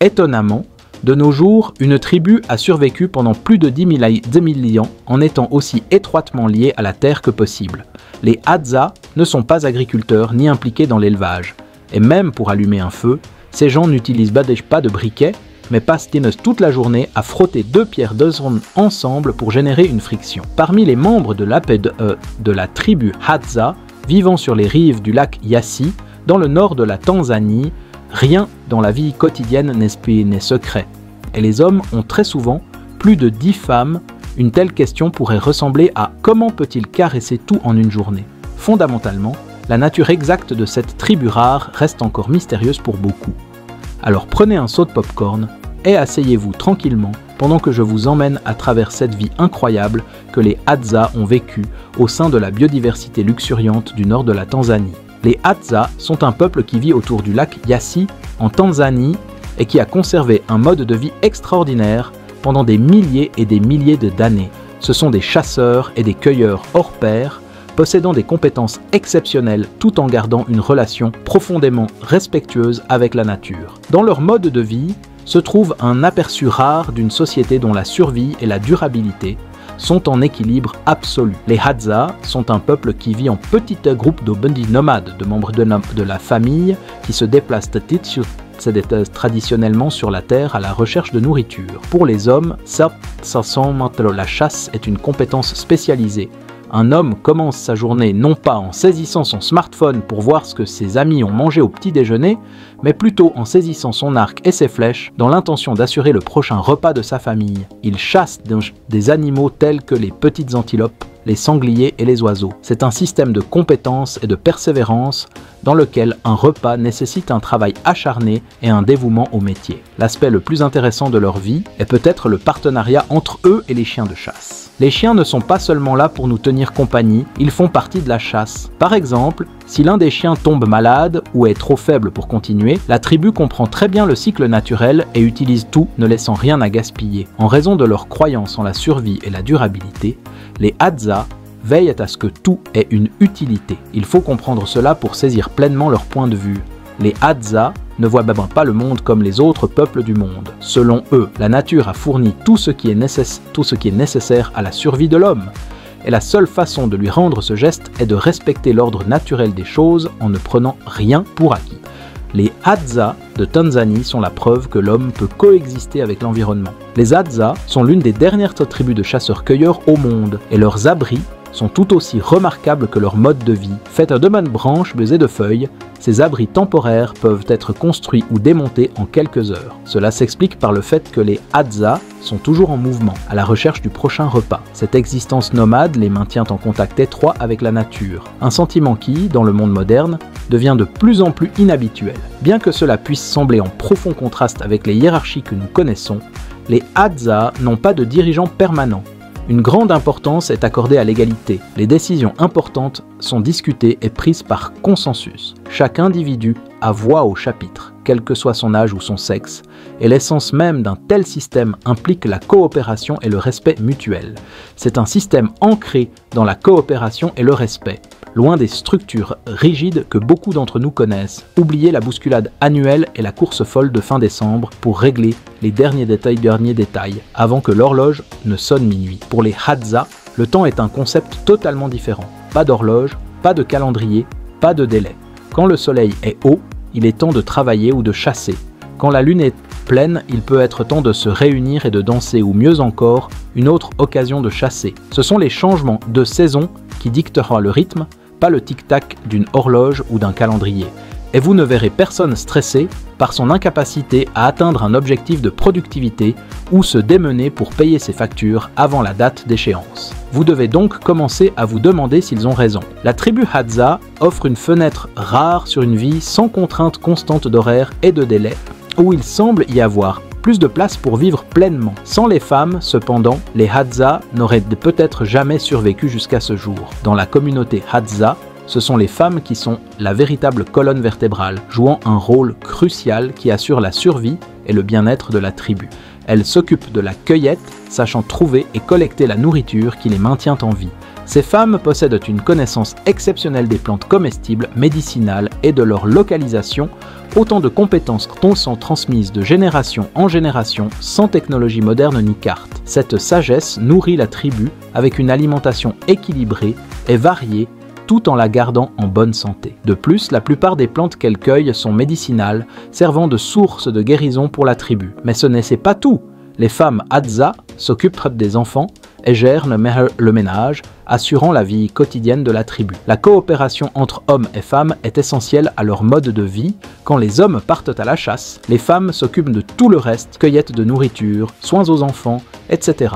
Étonnamment, de nos jours, une tribu a survécu pendant plus de 10 000 ans en étant aussi étroitement liée à la terre que possible. Les Hadza ne sont pas agriculteurs ni impliqués dans l'élevage. Et même pour allumer un feu, ces gens n'utilisent pas de briquet, mais passent toute la journée à frotter deux pierres ensemble pour générer une friction. Parmi les membres de la tribu Hadza, vivant sur les rives du lac Yassi, dans le nord de la Tanzanie, rien dans la vie quotidienne n'est secret. Et les hommes ont très souvent plus de 10 femmes. Une telle question pourrait ressembler à « Comment peut-il caresser tout en une journée ?» Fondamentalement, la nature exacte de cette tribu rare reste encore mystérieuse pour beaucoup. Alors prenez un seau de popcorn et asseyez-vous tranquillement pendant que je vous emmène à travers cette vie incroyable que les Hadza ont vécue au sein de la biodiversité luxuriante du nord de la Tanzanie. Les Hadza sont un peuple qui vit autour du lac Yassi en Tanzanie et qui a conservé un mode de vie extraordinaire pendant des milliers et des milliers d'années. Ce sont des chasseurs et des cueilleurs hors pair, possédant des compétences exceptionnelles tout en gardant une relation profondément respectueuse avec la nature. Dans leur mode de vie se trouve un aperçu rare d'une société dont la survie et la durabilité sont en équilibre absolu. Les Hadza sont un peuple qui vit en petits groupes de nomades, de membres de la famille qui se déplacent traditionnellement sur la terre à la recherche de nourriture. Pour les hommes, la chasse est une compétence spécialisée. Un homme commence sa journée non pas en saisissant son smartphone pour voir ce que ses amis ont mangé au petit déjeuner, mais plutôt en saisissant son arc et ses flèches dans l'intention d'assurer le prochain repas de sa famille. Il chasse des animaux tels que les petites antilopes, les sangliers et les oiseaux. C'est un système de compétences et de persévérance dans lequel un repas nécessite un travail acharné et un dévouement au métier. L'aspect le plus intéressant de leur vie est peut-être le partenariat entre eux et les chiens de chasse. Les chiens ne sont pas seulement là pour nous tenir compagnie, ils font partie de la chasse. Par exemple, si l'un des chiens tombe malade ou est trop faible pour continuer, la tribu comprend très bien le cycle naturel et utilise tout, ne laissant rien à gaspiller. En raison de leur croyance en la survie et la durabilité, les Hadza veillent à ce que tout ait une utilité. Il faut comprendre cela pour saisir pleinement leur point de vue. Les Hadza ne voient pas le monde comme les autres peuples du monde. Selon eux, la nature a fourni tout ce qui est nécessaire à la survie de l'homme. Et la seule façon de lui rendre ce geste est de respecter l'ordre naturel des choses en ne prenant rien pour acquis. Les Hadza de Tanzanie sont la preuve que l'homme peut coexister avec l'environnement. Les Hadza sont l'une des dernières tribus de chasseurs-cueilleurs au monde, et leurs abris sont tout aussi remarquables que leur mode de vie. Faits de bonnes branches et de feuilles, ces abris temporaires peuvent être construits ou démontés en quelques heures. Cela s'explique par le fait que les Hadza sont toujours en mouvement, à la recherche du prochain repas. Cette existence nomade les maintient en contact étroit avec la nature, un sentiment qui, dans le monde moderne, devient de plus en plus inhabituel. Bien que cela puisse sembler en profond contraste avec les hiérarchies que nous connaissons, les Hadza n'ont pas de dirigeant permanent. Une grande importance est accordée à l'égalité. Les décisions importantes sont discutées et prises par consensus. Chaque individu a voix au chapitre, quel que soit son âge ou son sexe, et l'essence même d'un tel système implique la coopération et le respect mutuel. C'est un système ancré dans la coopération et le respect, loin des structures rigides que beaucoup d'entre nous connaissent. Oubliez la bousculade annuelle et la course folle de fin décembre pour régler les derniers détails, avant que l'horloge ne sonne minuit. Pour les Hadza, le temps est un concept totalement différent. Pas d'horloge, pas de calendrier, pas de délai. Quand le soleil est haut, il est temps de travailler ou de chasser. Quand la lune est pleine, il peut être temps de se réunir et de danser, ou mieux encore, une autre occasion de chasser. Ce sont les changements de saison qui dicteront le rythme, pas le tic-tac d'une horloge ou d'un calendrier. Et vous ne verrez personne stressé par son incapacité à atteindre un objectif de productivité ou se démener pour payer ses factures avant la date d'échéance. Vous devez donc commencer à vous demander s'ils ont raison. La tribu Hadza offre une fenêtre rare sur une vie sans contrainte constante d'horaire et de délai, où il semble y avoir plus de place pour vivre pleinement. Sans les femmes, cependant, les Hadza n'auraient peut-être jamais survécu jusqu'à ce jour. Dans la communauté Hadza, ce sont les femmes qui sont la véritable colonne vertébrale, jouant un rôle crucial qui assure la survie et le bien-être de la tribu. Elles s'occupent de la cueillette, sachant trouver et collecter la nourriture qui les maintient en vie. Ces femmes possèdent une connaissance exceptionnelle des plantes comestibles, médicinales et de leur localisation, autant de compétences dont sont transmises de génération en génération sans technologie moderne ni carte. Cette sagesse nourrit la tribu avec une alimentation équilibrée et variée tout en la gardant en bonne santé. De plus, la plupart des plantes qu'elles cueillent sont médicinales, servant de source de guérison pour la tribu. Mais ce n'est pas tout. Les femmes Hadza s'occupent des enfants et gèrent le ménage, assurant la vie quotidienne de la tribu. La coopération entre hommes et femmes est essentielle à leur mode de vie. Quand les hommes partent à la chasse, les femmes s'occupent de tout le reste, cueillette de nourriture, soins aux enfants, etc.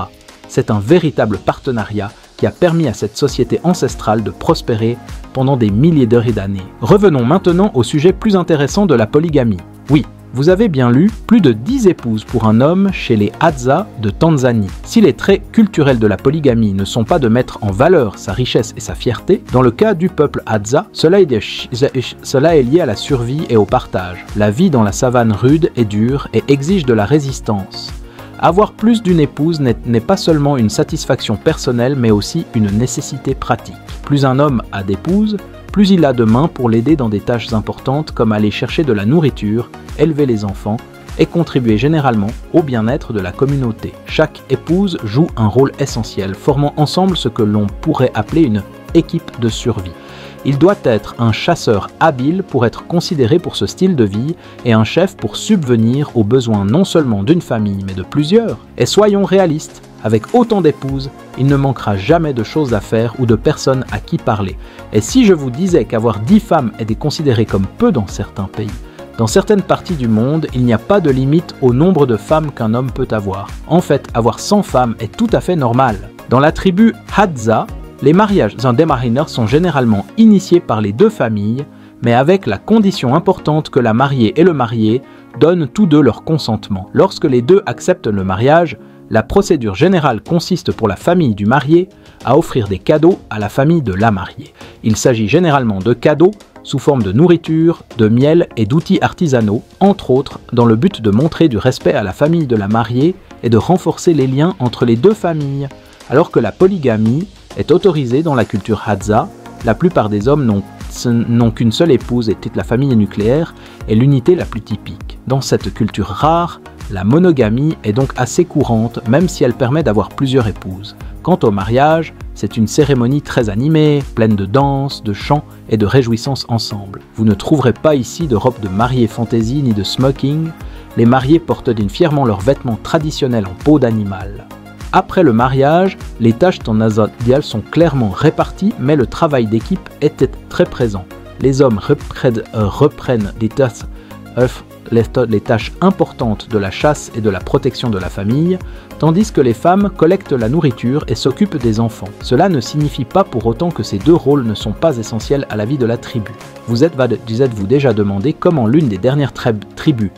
C'est un véritable partenariat qui a permis à cette société ancestrale de prospérer pendant des milliers d'heures et d'années. Revenons maintenant au sujet plus intéressant de la polygamie. Oui, vous avez bien lu, plus de 10 épouses pour un homme chez les Hadza de Tanzanie. Si les traits culturels de la polygamie ne sont pas de mettre en valeur sa richesse et sa fierté, dans le cas du peuple Hadza, cela est lié à la survie et au partage. La vie dans la savane rude et dure et exige de la résistance. Avoir plus d'une épouse n'est pas seulement une satisfaction personnelle, mais aussi une nécessité pratique. Plus un homme a d'épouses, plus il a de mains pour l'aider dans des tâches importantes comme aller chercher de la nourriture, élever les enfants et contribuer généralement au bien-être de la communauté. Chaque épouse joue un rôle essentiel, formant ensemble ce que l'on pourrait appeler une équipe de survie. Il doit être un chasseur habile pour être considéré pour ce style de vie et un chef pour subvenir aux besoins non seulement d'une famille mais de plusieurs. Et soyons réalistes, avec autant d'épouses, il ne manquera jamais de choses à faire ou de personnes à qui parler. Et si je vous disais qu'avoir 10 femmes est considéré comme peu dans certains pays, dans certaines parties du monde, il n'y a pas de limite au nombre de femmes qu'un homme peut avoir. En fait, avoir 100 femmes est tout à fait normal. Dans la tribu Hadza, les mariages indémarrineurs sont généralement initiés par les deux familles, mais avec la condition importante que la mariée et le marié donnent tous deux leur consentement. Lorsque les deux acceptent le mariage, la procédure générale consiste pour la famille du marié à offrir des cadeaux à la famille de la mariée. Il s'agit généralement de cadeaux sous forme de nourriture, de miel et d'outils artisanaux, entre autres dans le but de montrer du respect à la famille de la mariée et de renforcer les liens entre les deux familles. Alors que la polygamie est autorisée dans la culture Hadza, la plupart des hommes n'ont qu'une seule épouse et la famille nucléaire est l'unité la plus typique. Dans cette culture rare, la monogamie est donc assez courante, même si elle permet d'avoir plusieurs épouses. Quant au mariage, c'est une cérémonie très animée, pleine de danses, de chants et de réjouissances ensemble. Vous ne trouverez pas ici de robe de mariée fantaisie ni de smoking. Les mariés portent fièrement leurs vêtements traditionnels en peau d'animal. Après le mariage, les tâches tanzaniennes sont clairement réparties, mais le travail d'équipe était très présent. Les hommes reprennent les tâches importantes de la chasse et de la protection de la famille, tandis que les femmes collectent la nourriture et s'occupent des enfants. Cela ne signifie pas pour autant que ces deux rôles ne sont pas essentiels à la vie de la tribu. Vous êtes-vous déjà demandé comment l'une des dernières tribus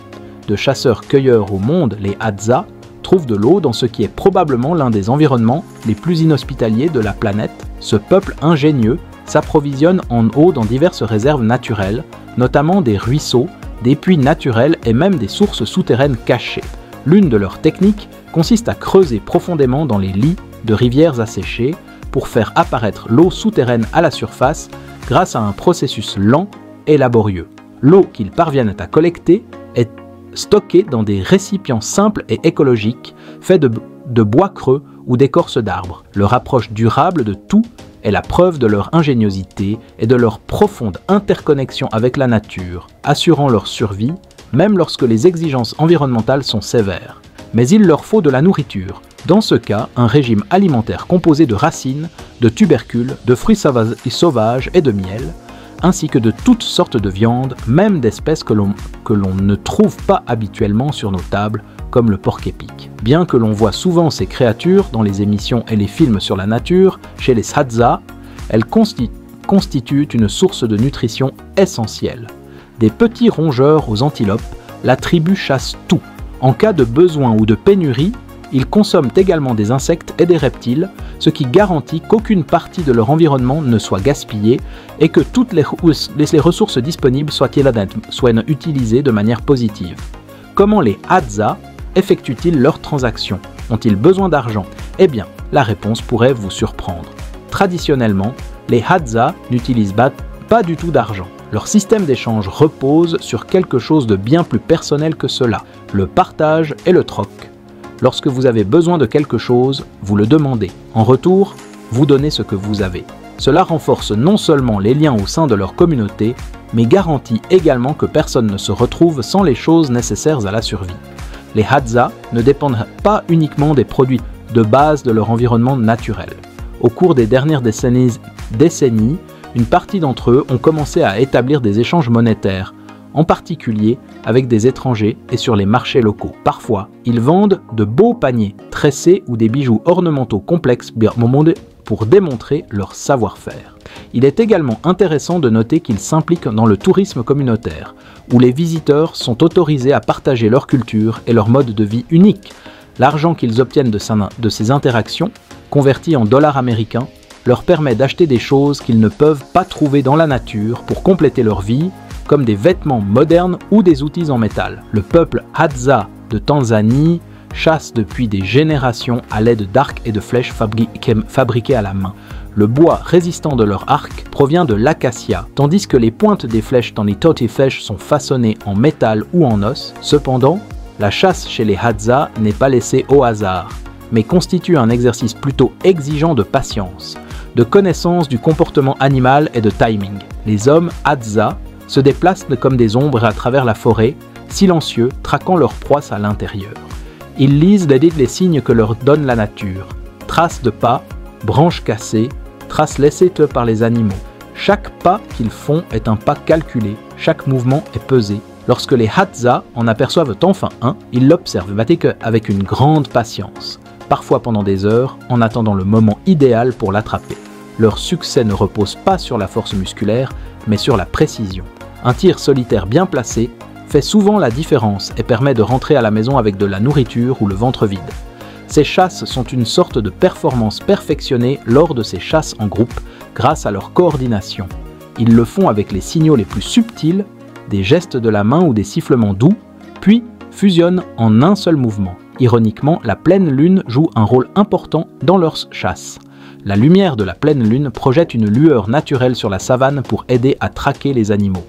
de chasseurs-cueilleurs au monde, les Hadza, trouve de l'eau dans ce qui est probablement l'un des environnements les plus inhospitaliers de la planète? Ce peuple ingénieux s'approvisionne en eau dans diverses réserves naturelles, notamment des ruisseaux, des puits naturels et même des sources souterraines cachées. L'une de leurs techniques consiste à creuser profondément dans les lits de rivières asséchées pour faire apparaître l'eau souterraine à la surface grâce à un processus lent et laborieux. L'eau qu'ils parviennent à collecter est stockée dans des récipients simples et écologiques faits de bois creux ou d'écorce d'arbres. Leur approche durable de tout est la preuve de leur ingéniosité et de leur profonde interconnexion avec la nature, assurant leur survie, même lorsque les exigences environnementales sont sévères. Mais il leur faut de la nourriture. Dans ce cas, un régime alimentaire composé de racines, de tubercules, de fruits sauvages et de miel, ainsi que de toutes sortes de viandes, même d'espèces que l'on ne trouve pas habituellement sur nos tables, comme le porc-épic. Bien que l'on voit souvent ces créatures dans les émissions et les films sur la nature, chez les Hadza, elles constituent une source de nutrition essentielle. Des petits rongeurs aux antilopes, la tribu chasse tout. En cas de besoin ou de pénurie, ils consomment également des insectes et des reptiles, ce qui garantit qu'aucune partie de leur environnement ne soit gaspillée et que toutes les ressources disponibles soient utilisées de manière positive. Comment les Hadza effectuent-ils leurs transactions? Ont-ils besoin d'argent? Eh bien, la réponse pourrait vous surprendre. Traditionnellement, les Hadza n'utilisent pas du tout d'argent. Leur système d'échange repose sur quelque chose de bien plus personnel que cela, le partage et le troc. Lorsque vous avez besoin de quelque chose, vous le demandez. En retour, vous donnez ce que vous avez. Cela renforce non seulement les liens au sein de leur communauté, mais garantit également que personne ne se retrouve sans les choses nécessaires à la survie. Les Hadza ne dépendent pas uniquement des produits de base de leur environnement naturel. Au cours des dernières décennies, une partie d'entre eux ont commencé à établir des échanges monétaires, en particulier avec des étrangers et sur les marchés locaux. Parfois, ils vendent de beaux paniers tressés ou des bijoux ornementaux complexes pour démontrer leur savoir-faire. Il est également intéressant de noter qu'ils s'impliquent dans le tourisme communautaire, où les visiteurs sont autorisés à partager leur culture et leur mode de vie unique. L'argent qu'ils obtiennent de ces interactions, converti en dollars américains, leur permet d'acheter des choses qu'ils ne peuvent pas trouver dans la nature pour compléter leur vie, comme des vêtements modernes ou des outils en métal. Le peuple Hadza de Tanzanie chasse depuis des générations à l'aide d'arcs et de flèches fabriqués à la main. Le bois résistant de leur arc provient de l'acacia, tandis que les pointes des flèches dans les totifesh sont façonnées en métal ou en os. Cependant, la chasse chez les Hadza n'est pas laissée au hasard, mais constitue un exercice plutôt exigeant de patience, de connaissance du comportement animal et de timing. Les hommes Hadza se déplacent comme des ombres à travers la forêt, silencieux, traquant leurs proies à l'intérieur. Ils lisent les signes que leur donne la nature, traces de pas, branches cassées, traces laissées par les animaux. Chaque pas qu'ils font est un pas calculé, chaque mouvement est pesé. Lorsque les Hadza en aperçoivent enfin un, ils l'observent avec une grande patience, parfois pendant des heures, en attendant le moment idéal pour l'attraper. Leur succès ne repose pas sur la force musculaire, mais sur la précision. Un tir solitaire bien placé fait souvent la différence et permet de rentrer à la maison avec de la nourriture ou le ventre vide. Ces chasses sont une sorte de performance perfectionnée lors de ces chasses en groupe grâce à leur coordination. Ils le font avec les signaux les plus subtils, des gestes de la main ou des sifflements doux, puis fusionnent en un seul mouvement. Ironiquement, la pleine lune joue un rôle important dans leur chasse. La lumière de la pleine lune projette une lueur naturelle sur la savane pour aider à traquer les animaux.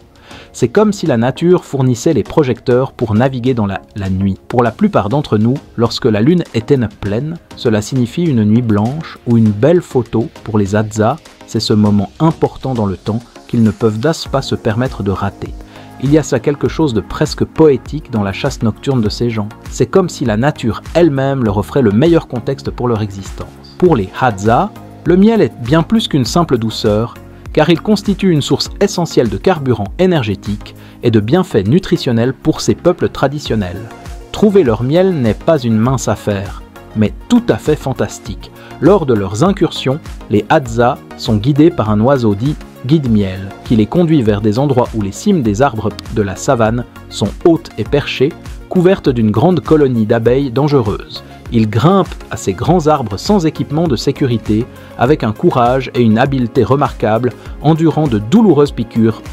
C'est comme si la nature fournissait les projecteurs pour naviguer dans la nuit. Pour la plupart d'entre nous, lorsque la lune est pleine, cela signifie une nuit blanche ou une belle photo. Pour les Hadza, c'est ce moment important dans le temps qu'ils ne peuvent pas se permettre de rater. Il y a ça quelque chose de presque poétique dans la chasse nocturne de ces gens. C'est comme si la nature elle-même leur offrait le meilleur contexte pour leur existence. Pour les Hadza, le miel est bien plus qu'une simple douceur, car il constitue une source essentielle de carburant énergétique et de bienfaits nutritionnels pour ces peuples traditionnels. Trouver leur miel n'est pas une mince affaire, mais tout à fait fantastique. Lors de leurs incursions, les Hadza sont guidés par un oiseau dit guide-miel, qui les conduit vers des endroits où les cimes des arbres de la savane sont hautes et perchées, couvertes d'une grande colonie d'abeilles dangereuses. Ils grimpent à ces grands arbres sans équipement de sécurité, avec un courage et une habileté remarquables, endurant de douloureuses piqûres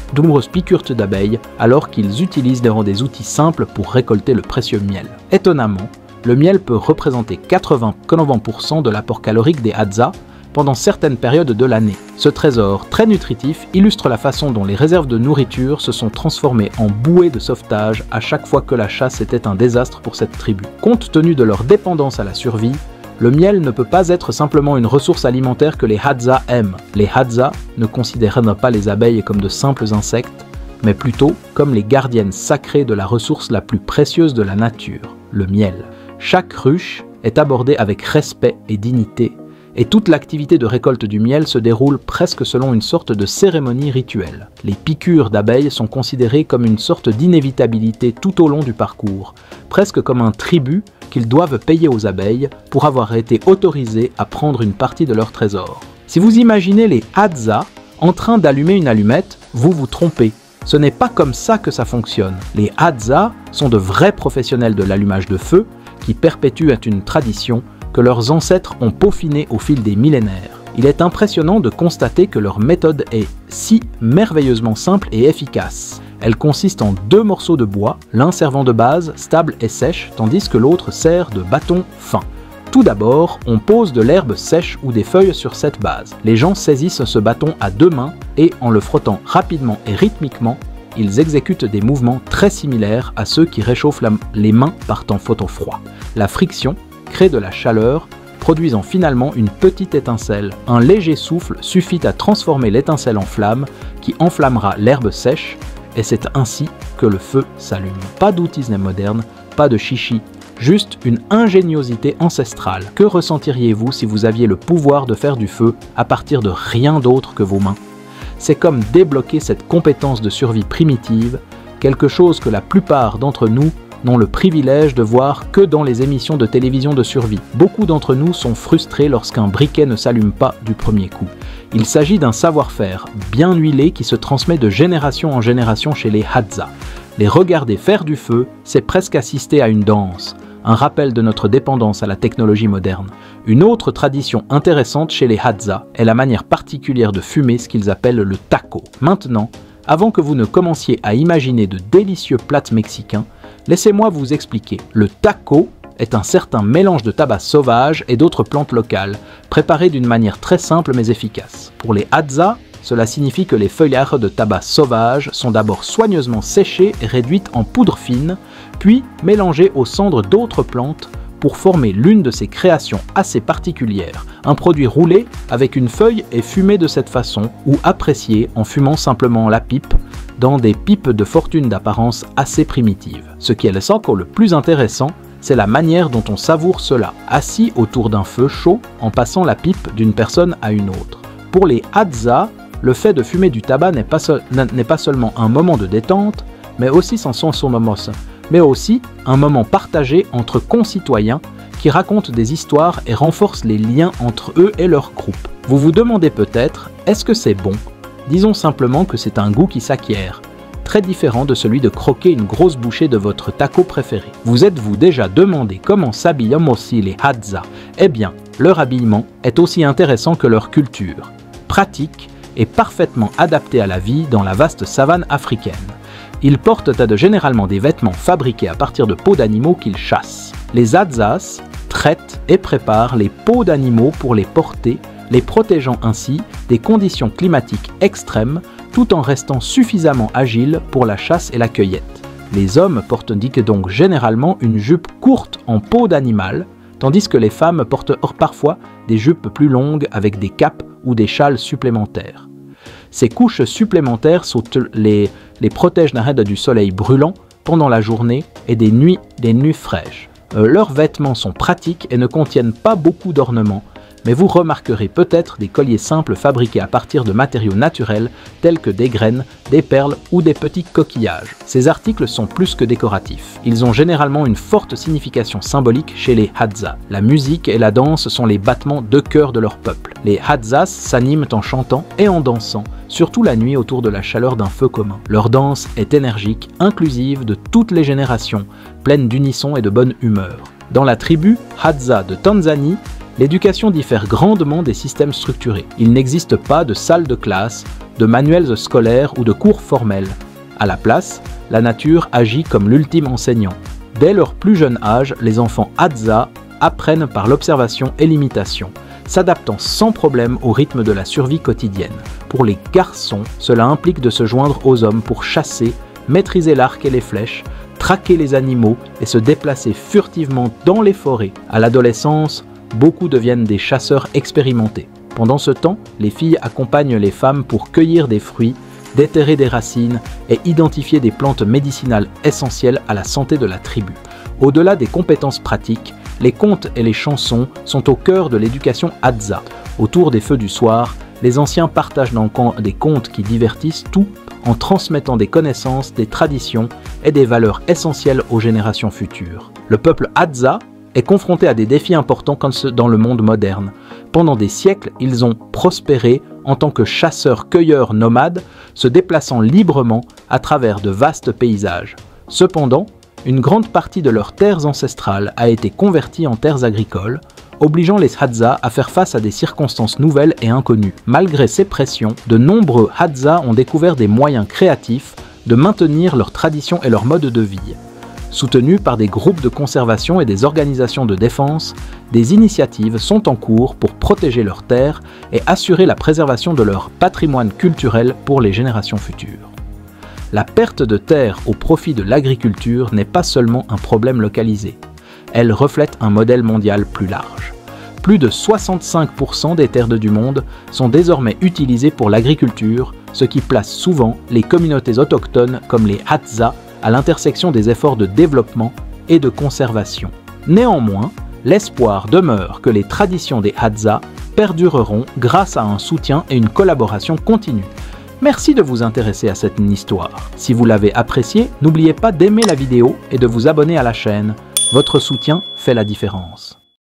d'abeilles, alors qu'ils utilisent des outils simples pour récolter le précieux miel. Étonnamment, le miel peut représenter 80% de l'apport calorique des Hadza pendant certaines périodes de l'année. Ce trésor très nutritif illustre la façon dont les réserves de nourriture se sont transformées en bouées de sauvetage à chaque fois que la chasse était un désastre pour cette tribu. Compte tenu de leur dépendance à la survie, le miel ne peut pas être simplement une ressource alimentaire que les Hadza aiment. Les Hadza ne considèrent pas les abeilles comme de simples insectes, mais plutôt comme les gardiennes sacrées de la ressource la plus précieuse de la nature, le miel. Chaque ruche est abordée avec respect et dignité, et toute l'activité de récolte du miel se déroule presque selon une sorte de cérémonie rituelle. Les piqûres d'abeilles sont considérées comme une sorte d'inévitabilité tout au long du parcours, presque comme un tribut qu'ils doivent payer aux abeilles pour avoir été autorisés à prendre une partie de leur trésor. Si vous imaginez les Hadza en train d'allumer une allumette, vous vous trompez. Ce n'est pas comme ça que ça fonctionne. Les Hadza sont de vrais professionnels de l'allumage de feu qui perpétuent une tradition que leurs ancêtres ont peaufiné au fil des millénaires. Il est impressionnant de constater que leur méthode est si merveilleusement simple et efficace. Elle consiste en 2 morceaux de bois, l'un servant de base, stable et sèche, tandis que l'autre sert de bâton fin. Tout d'abord, on pose de l'herbe sèche ou des feuilles sur cette base. Les gens saisissent ce bâton à 2 mains et, en le frottant rapidement et rythmiquement, ils exécutent des mouvements très similaires à ceux qui réchauffent les mains par temps photo-froid. La friction crée de la chaleur, produisant finalement une petite étincelle. Un léger souffle suffit à transformer l'étincelle en flamme qui enflammera l'herbe sèche et c'est ainsi que le feu s'allume. Pas d'outils modernes, pas de chichi, juste une ingéniosité ancestrale. Que ressentiriez-vous si vous aviez le pouvoir de faire du feu à partir de rien d'autre que vos mains? C'est comme débloquer cette compétence de survie primitive, quelque chose que la plupart d'entre nous n'ont le privilège de voir que dans les émissions de télévision de survie. Beaucoup d'entre nous sont frustrés lorsqu'un briquet ne s'allume pas du premier coup. Il s'agit d'un savoir-faire bien huilé qui se transmet de génération en génération chez les Hadza. Les regarder faire du feu, c'est presque assister à une danse, un rappel de notre dépendance à la technologie moderne. Une autre tradition intéressante chez les Hadza est la manière particulière de fumer ce qu'ils appellent le taco. Maintenant, avant que vous ne commenciez à imaginer de délicieux plats mexicains, laissez-moi vous expliquer. Le taco est un certain mélange de tabac sauvage et d'autres plantes locales, préparé d'une manière très simple mais efficace. Pour les Hadza, cela signifie que les feuillages de tabac sauvage sont d'abord soigneusement séchées et réduites en poudre fine, puis mélangées aux cendres d'autres plantes pour former l'une de ces créations assez particulières, un produit roulé avec une feuille et fumé de cette façon, ou apprécié en fumant simplement la pipe, dans des pipes de fortune d'apparence assez primitive. Ce qui est encore le plus intéressant, c'est la manière dont on savoure cela, assis autour d'un feu chaud en passant la pipe d'une personne à une autre. Pour les Hadza, le fait de fumer du tabac n'est pas seulement un moment de détente, mais aussi mais aussi un moment partagé entre concitoyens qui racontent des histoires et renforcent les liens entre eux et leur groupe. Vous vous demandez peut-être, est-ce que c'est bon? Disons simplement que c'est un goût qui s'acquiert, très différent de celui de croquer une grosse bouchée de votre taco préféré. Vous êtes-vous déjà demandé comment s'habillent aussi les Hadza? Eh bien, leur habillement est aussi intéressant que leur culture, pratique et parfaitement adapté à la vie dans la vaste savane africaine. Ils portent généralement des vêtements fabriqués à partir de peaux d'animaux qu'ils chassent. Les Hadzas traitent et préparent les peaux d'animaux pour les porter, les protégeant ainsi des conditions climatiques extrêmes tout en restant suffisamment agiles pour la chasse et la cueillette. Les hommes portent donc généralement une jupe courte en peau d'animal, tandis que les femmes portent parfois des jupes plus longues avec des capes ou des châles supplémentaires. Ces couches supplémentaires les protègent du soleil brûlant pendant la journée et des nuits fraîches. Leurs vêtements sont pratiques et ne contiennent pas beaucoup d'ornements, mais vous remarquerez peut-être des colliers simples fabriqués à partir de matériaux naturels tels que des graines, des perles ou des petits coquillages. Ces articles sont plus que décoratifs. Ils ont généralement une forte signification symbolique chez les Hadza. La musique et la danse sont les battements de cœur de leur peuple. Les Hadzas s'animent en chantant et en dansant, surtout la nuit autour de la chaleur d'un feu commun. Leur danse est énergique, inclusive de toutes les générations, pleine d'unisson et de bonne humeur. Dans la tribu Hadza de Tanzanie, l'éducation diffère grandement des systèmes structurés. Il n'existe pas de salle de classe, de manuels scolaires ou de cours formels. À la place, la nature agit comme l'ultime enseignant. Dès leur plus jeune âge, les enfants Hadza apprennent par l'observation et l'imitation, s'adaptant sans problème au rythme de la survie quotidienne. Pour les garçons, cela implique de se joindre aux hommes pour chasser, maîtriser l'arc et les flèches, traquer les animaux et se déplacer furtivement dans les forêts. À l'adolescence, beaucoup deviennent des chasseurs expérimentés. Pendant ce temps, les filles accompagnent les femmes pour cueillir des fruits, déterrer des racines et identifier des plantes médicinales essentielles à la santé de la tribu. Au-delà des compétences pratiques, les contes et les chansons sont au cœur de l'éducation Hadza. Autour des feux du soir, les anciens partagent des contes qui divertissent tout en transmettant des connaissances, des traditions et des valeurs essentielles aux générations futures. Le peuple Hadza est confronté à des défis importants dans le monde moderne. Pendant des siècles, ils ont prospéré en tant que chasseurs-cueilleurs nomades, se déplaçant librement à travers de vastes paysages. Cependant, une grande partie de leurs terres ancestrales a été convertie en terres agricoles, obligeant les Hadza à faire face à des circonstances nouvelles et inconnues. Malgré ces pressions, de nombreux Hadza ont découvert des moyens créatifs de maintenir leurs traditions et leur mode de vie. Soutenus par des groupes de conservation et des organisations de défense, des initiatives sont en cours pour protéger leurs terres et assurer la préservation de leur patrimoine culturel pour les générations futures. La perte de terres au profit de l'agriculture n'est pas seulement un problème localisé. Elle reflète un modèle mondial plus large. Plus de 65% des terres du monde sont désormais utilisées pour l'agriculture, ce qui place souvent les communautés autochtones comme les Hadza à l'intersection des efforts de développement et de conservation. Néanmoins, l'espoir demeure que les traditions des Hadza perdureront grâce à un soutien et une collaboration continue. Merci de vous intéresser à cette histoire. Si vous l'avez appréciée, n'oubliez pas d'aimer la vidéo et de vous abonner à la chaîne. Votre soutien fait la différence.